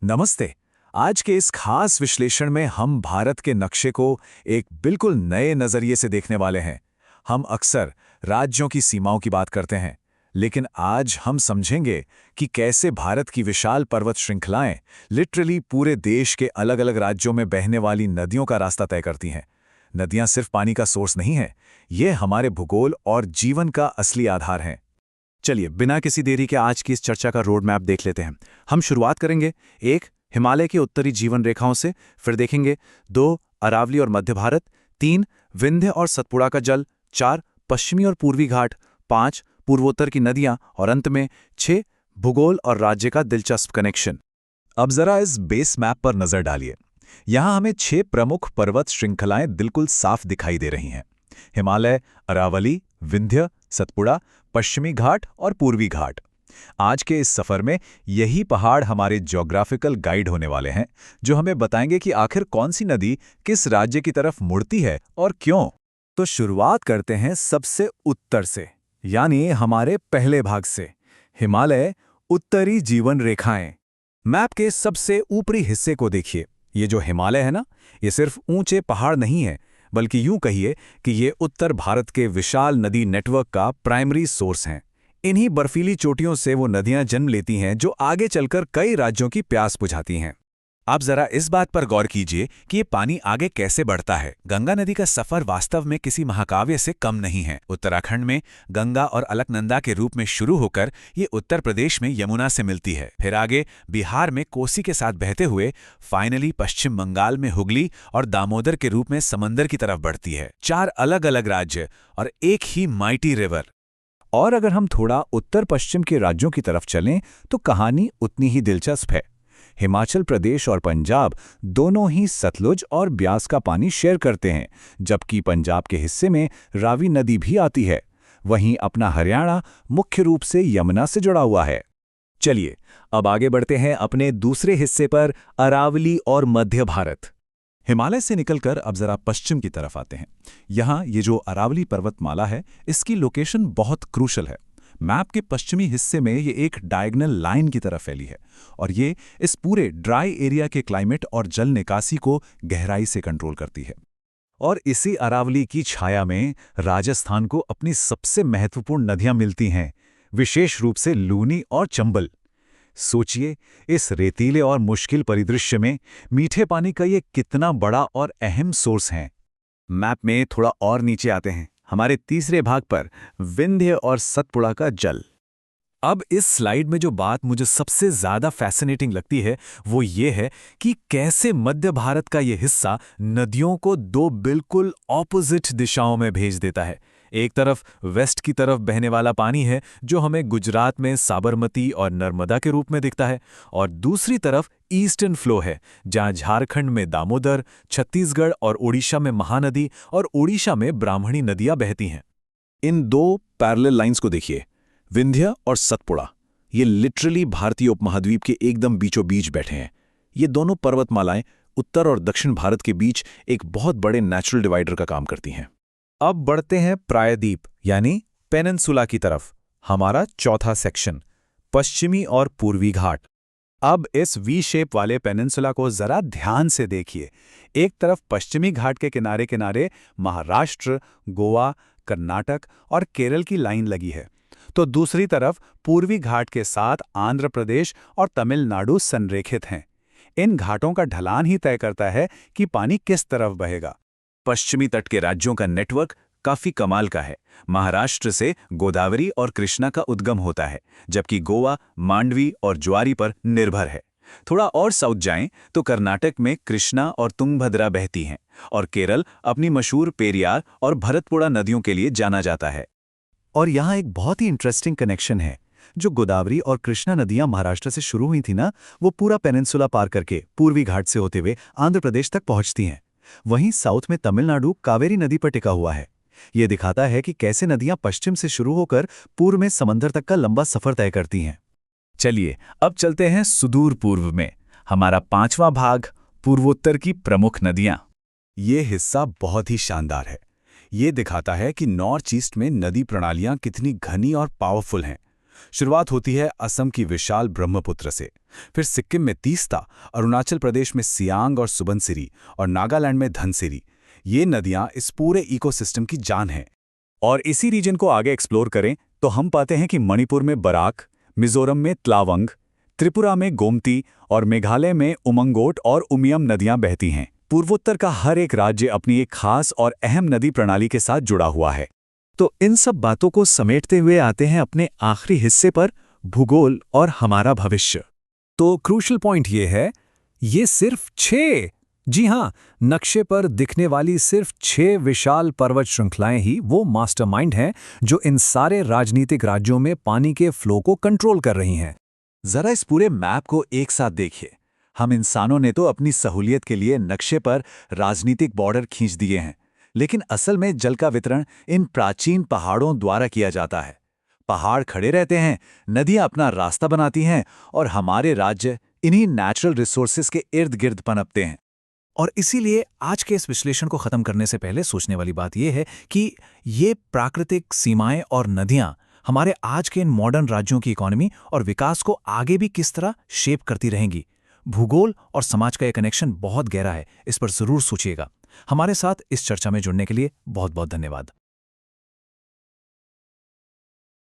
नमस्ते। आज के इस खास विश्लेषण में हम भारत के नक्शे को एक बिल्कुल नए नजरिए से देखने वाले हैं। हम अक्सर राज्यों की सीमाओं की बात करते हैं, लेकिन आज हम समझेंगे कि कैसे भारत की विशाल पर्वत श्रृंखलाएं लिटरली पूरे देश के अलग-अलग राज्यों में बहने वाली नदियों का रास्ता तय करती हैं। नदियां सिर्फ पानी का सोर्स नहीं हैं, ये हमारे भूगोल और जीवन का असली आधार हैं। चलिए बिना किसी देरी के आज की इस चर्चा का रोड मैप देख लेते हैं। हम शुरुआत करेंगे एक हिमालय की उत्तरी जीवन रेखाओं से, फिर देखेंगे 2 अरावली और मध्य भारत, 3 विंध्य और सतपुड़ा का जल, 4 पश्चिमी और पूर्वी घाट, 5 पूर्वोत्तर की नदियां और अंत में 6 भूगोल और राज्य का दिलचस्प कनेक्शन। अब जरा इस बेस मैप पर नजर डालिए। यहाँ हमें 6 प्रमुख पर्वत श्रृंखलाएं बिल्कुल साफ दिखाई दे रही हैं। हिमालय, अरावली, विंध्य, सतपुड़ा, पश्चिमी घाट और पूर्वी घाट। आज के इस सफर में यही पहाड़ हमारे ज्योग्राफिकल गाइड होने वाले हैं, जो हमें बताएंगे कि आखिर कौन सी नदी किस राज्य की तरफ मुड़ती है और क्यों। तो शुरुआत करते हैं सबसे उत्तर से, यानी हमारे पहले भाग से, हिमालय उत्तरी जीवन रेखाएं। मैप के सबसे ऊपरी हिस्से को देखिए। ये जो हिमालय है ना, ये सिर्फ ऊंचे पहाड़ नहीं है, बल्कि यूं कहिए कि ये उत्तर भारत के विशाल नदी नेटवर्क का प्राइमरी सोर्स हैं। इन्हीं बर्फीली चोटियों से वो नदियां जन्म लेती हैं जो आगे चलकर कई राज्यों की प्यास बुझाती हैं। आप जरा इस बात पर गौर कीजिए कि ये पानी आगे कैसे बढ़ता है। गंगा नदी का सफर वास्तव में किसी महाकाव्य से कम नहीं है। उत्तराखंड में गंगा और अलकनंदा के रूप में शुरू होकर ये उत्तर प्रदेश में यमुना से मिलती है, फिर आगे बिहार में कोसी के साथ बहते हुए फाइनली पश्चिम बंगाल में हुगली और दामोदर के रूप में समंदर की तरफ बढ़ती है। 4 अलग अलग राज्य और एक ही माइटी रिवर। और अगर हम थोड़ा उत्तर पश्चिम के राज्यों की तरफ चलें तो कहानी उतनी ही दिलचस्प है। हिमाचल प्रदेश और पंजाब दोनों ही सतलुज और ब्यास का पानी शेयर करते हैं, जबकि पंजाब के हिस्से में रावी नदी भी आती है। वहीं अपना हरियाणा मुख्य रूप से यमुना से जुड़ा हुआ है। चलिए अब आगे बढ़ते हैं अपने दूसरे हिस्से पर, अरावली और मध्य भारत। हिमालय से निकलकर अब जरा पश्चिम की तरफ आते हैं। यहाँ ये जो अरावली पर्वतमाला है, इसकी लोकेशन बहुत क्रूशल है। मैप के पश्चिमी हिस्से में ये एक डायगोनल लाइन की तरफ फैली है और ये इस पूरे ड्राई एरिया के क्लाइमेट और जल निकासी को गहराई से कंट्रोल करती है। और इसी अरावली की छाया में राजस्थान को अपनी सबसे महत्वपूर्ण नदियां मिलती हैं, विशेष रूप से लूनी और चंबल। सोचिए, इस रेतीले और मुश्किल परिदृश्य में मीठे पानी का ये कितना बड़ा और अहम सोर्स है। मैप में थोड़ा और नीचे आते हैं, हमारे तीसरे भाग पर, विंध्य और सतपुड़ा का जल। अब इस स्लाइड में जो बात मुझे सबसे ज्यादा फैसिनेटिंग लगती है वो ये है कि कैसे मध्य भारत का ये हिस्सा नदियों को 2 बिल्कुल ऑपोजिट दिशाओं में भेज देता है। एक तरफ वेस्ट की तरफ बहने वाला पानी है जो हमें गुजरात में साबरमती और नर्मदा के रूप में दिखता है, और दूसरी तरफ ईस्टर्न फ्लो है जहां झारखंड में दामोदर, छत्तीसगढ़ और ओडिशा में महानदी और ओडिशा में ब्राह्मणी नदियां बहती हैं। इन 2 पैरेलल लाइंस को देखिए, विंध्य और सतपुड़ा। ये लिटरली भारतीय उपमहाद्वीप के एकदम बीचों बीच बैठे हैं। ये दोनों पर्वतमालाएं उत्तर और दक्षिण भारत के बीच एक बहुत बड़े नेचुरल डिवाइडर का काम करती हैं। अब बढ़ते हैं प्रायद्वीप यानी पेनिनसुला की तरफ, हमारा चौथा सेक्शन, पश्चिमी और पूर्वी घाट। अब इस वी शेप वाले पेनिनसुला को जरा ध्यान से देखिए। एक तरफ पश्चिमी घाट के किनारे किनारे महाराष्ट्र, गोवा, कर्नाटक और केरल की लाइन लगी है, तो दूसरी तरफ पूर्वी घाट के साथ आंध्र प्रदेश और तमिलनाडु संरेखित हैं। इन घाटों का ढलान ही तय करता है कि पानी किस तरफ बहेगा। पश्चिमी तट के राज्यों का नेटवर्क काफी कमाल का है। महाराष्ट्र से गोदावरी और कृष्णा का उद्गम होता है, जबकि गोवा मांडवी और ज्वारी पर निर्भर है। थोड़ा और साउथ जाएं तो कर्नाटक में कृष्णा और तुंगभद्रा बहती हैं, और केरल अपनी मशहूर पेरियार और भरतपुड़ा नदियों के लिए जाना जाता है। और यहाँ एक बहुत ही इंटरेस्टिंग कनेक्शन है। जो गोदावरी और कृष्णा नदियां महाराष्ट्र से शुरू हुई थी ना, वो पूरा पेनिनसुला पार करके पूर्वी घाट से होते हुए आंध्र प्रदेश तक पहुंचती हैं। वहीं साउथ में तमिलनाडु कावेरी नदी पर टिका हुआ है। ये दिखाता है कि कैसे नदियां पश्चिम से शुरू होकर पूर्व में समंदर तक का लंबा सफर तय करती हैं। चलिए अब चलते हैं सुदूर पूर्व में, हमारा 5वां भाग, पूर्वोत्तर की प्रमुख नदियां। ये हिस्सा बहुत ही शानदार है। ये दिखाता है कि नॉर्थ ईस्ट में नदी प्रणालियां कितनी घनी और पावरफुल हैं। शुरुआत होती है असम की विशाल ब्रह्मपुत्र से, फिर सिक्किम में तीस्ता, अरुणाचल प्रदेश में सियांग और सुबनसिरी और नागालैंड में धनसिरी। ये नदियां इस पूरे इकोसिस्टम की जान हैं। और इसी रीजन को आगे एक्सप्लोर करें तो हम पाते हैं कि मणिपुर में बराक, मिजोरम में त्लावंग, त्रिपुरा में गोमती और मेघालय में उमंगोट और उमियम नदियां बहती हैं। पूर्वोत्तर का हर एक राज्य अपनी एक खास और अहम नदी प्रणाली के साथ जुड़ा हुआ है। तो इन सब बातों को समेटते हुए आते हैं अपने आखिरी हिस्से पर, भूगोल और हमारा भविष्य। तो क्रूशल पॉइंट ये है, ये सिर्फ 6, जी हाँ, नक्शे पर दिखने वाली सिर्फ 6 विशाल पर्वत श्रृंखलाएं ही वो मास्टरमाइंड हैं जो इन सारे राजनीतिक राज्यों में पानी के फ्लो को कंट्रोल कर रही हैं। जरा इस पूरे मैप को एक साथ देखिए। हम इंसानों ने तो अपनी सहूलियत के लिए नक्शे पर राजनीतिक बॉर्डर खींच दिए हैं, लेकिन असल में जल का वितरण इन प्राचीन पहाड़ों द्वारा किया जाता है। पहाड़ खड़े रहते हैं, नदियां अपना रास्ता बनाती हैं और हमारे राज्य इन्हीं नेचुरल रिसोर्सेज के इर्द गिर्द पनपते हैं। और इसीलिए आज के इस विश्लेषण को खत्म करने से पहले सोचने वाली बात यह है कि ये प्राकृतिक सीमाएं और नदियां हमारे आज के इन मॉडर्न राज्यों की इकोनॉमी और विकास को आगे भी किस तरह शेप करती रहेंगी। भूगोल और समाज का यह कनेक्शन बहुत गहरा है, इस पर जरूर सोचिएगा। हमारे साथ इस चर्चा में जुड़ने के लिए बहुत बहुत धन्यवाद।